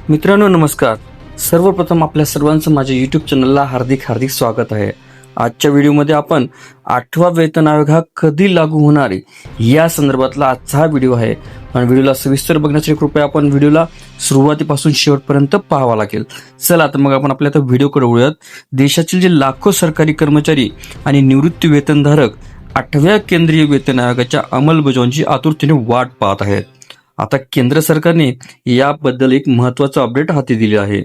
मित्रांनो नमस्कार. सर्वप्रथम आपल्या सर्वांचं माझ्या यूट्यूब चॅनलला हार्दिक स्वागत आहे. आजच्या व्हिडिओमध्ये आपण 8वा वेतन आयोग हा कधी लागू होणार आहे या संदर्भातला आजचा हा व्हिडिओ आहे. पण व्हिडिओला सविस्तर बघण्यासाठी कृपया आपण व्हिडिओला सुरुवातीपासून शेवटपर्यंत पाहावा लागेल. चला तर मग आपण आपल्या आता व्हिडिओकडे वळूयात. देशातील जे लाखो सरकारी कर्मचारी आणि निवृत्ती वेतनधारक 8व्या केंद्रीय वेतन आयोगाच्या अंमलबजावणीची आतुरतेने वाट पाहत आहेत. आता केंद्र सरकारने याबद्दल एक महत्वाचं अपडेट हाती दिले आहे.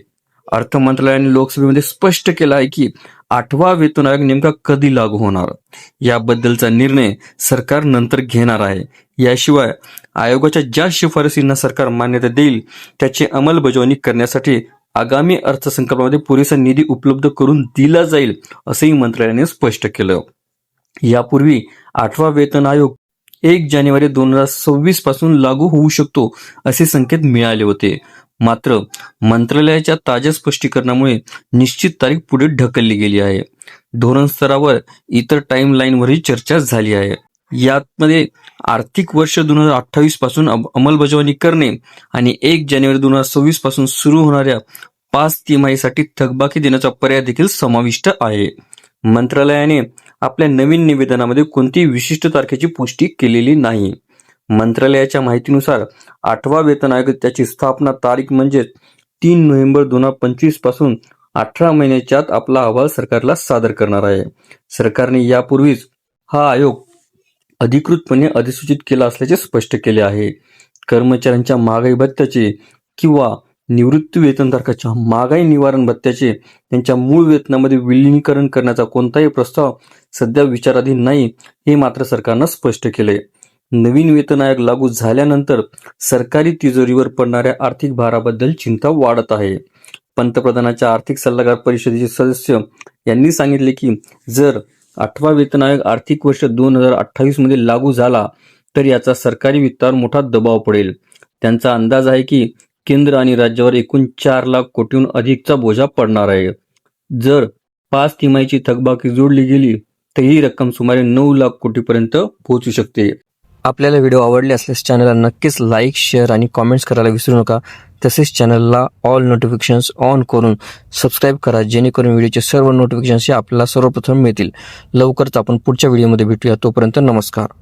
अर्थ मंत्रालयाने लोकसभेमध्ये स्पष्ट केलं आहे की 8वा वेतन आयोग नेमका कधी लागू होणार याबद्दलचा निर्णय सरकार नंतर घेणार आहे. याशिवाय आयोगाच्या ज्या शिफारसींना सरकार मान्यता देईल त्याची अंमलबजावणी करण्यासाठी आगामी अर्थसंकल्पामध्ये पुरेसा निधी उपलब्ध करून दिला जाईल असंही मंत्रालयाने स्पष्ट केलं. यापूर्वी 8वा वेतन आयोग 1 जानेवारी 2026 पासून लागू होऊ शकतो असे संकेत मिळाले होते. मात्र मंत्रालयाच्या ताज्या स्पष्टीकरणामुळे निश्चित तारीख पुढे ढकलली गेली आहे. धोरण स्तरावर इतर टाइमलाईनवरही चर्चा झाली आहे. यामध्ये आर्थिक वर्ष 2028 पासून अंमलबजावणी करणे आणि 1 जानेवारी 2026 पासून सुरू होणाऱ्या 5 तिमाहीसाठी थकबाकी देण्याचा पर्याय देखील समाविष्ट आहे. मंत्रालयाने आपल्या नवीन निवेदनामध्ये कोणतीही विशिष्ट तारखेची पुष्टी केलेली नाही. मंत्रालयाच्या माहितीनुसार 8वा वेतन आयोग त्याची स्थापना तारीख म्हणजे 3 नोव्हेंबर 2025 पासून 18 महिन्याच्या आत आपला अहवाल सरकारला सादर करणार आहे. सरकारने यापूर्वीच हा आयोग अधिकृतपणे अधिसूचित केला असल्याचे स्पष्ट केले आहे. कर्मचाऱ्यांच्या महागाई भत्त्याचे किंवा निवृत्ती वेतनधारकाच्या महागाई निवारण भत्त्याचे त्यांच्या मूळ वेतनामध्ये विलीनीकरण करण्याचा कोणताही प्रस्ताव सध्या विचाराधीन नाही हे मात्र सरकारनं स्पष्ट केले. नवीन वेतन आयोग लागू झाल्यानंतर सरकारी तिजोरीवर पडणाऱ्या आर्थिक भाराबद्दल चिंता वाढत आहे. पंतप्रधानांच्या आर्थिक सल्लागार परिषदेचे सदस्य यांनी सांगितले की जर 8वा वेतन आयोग आर्थिक वर्ष 2028 मध्ये लागू झाला तर याचा सरकारी वित्तावर मोठा दबाव पडेल. त्यांचा अंदाज आहे की केंद्र आणि राज्यावर एकूण 4 लाख कोटीहून अधिकचा बोजा पडणार आहे. जर 5 तिमाहीची थकबाकी जोडली गेली तर ही रक्कम सुमारे 9 लाख कोटीपर्यंत पोहोचू शकते. आपल्याला व्हिडिओ आवडले असल्यास चॅनलला नक्कीच लाईक, शेअर आणि कॉमेंट्स करायला विसरू नका. तसेच चॅनलला ऑल नोटिफिकेशन्स ऑन करून सबस्क्राईब करा जेणेकरून व्हिडिओचे सर्व नोटिफिकेशन्स आपल्याला सर्वप्रथम मिळतील. लवकरच आपण पुढच्या व्हिडिओमध्ये भेटूया. तोपर्यंत नमस्कार.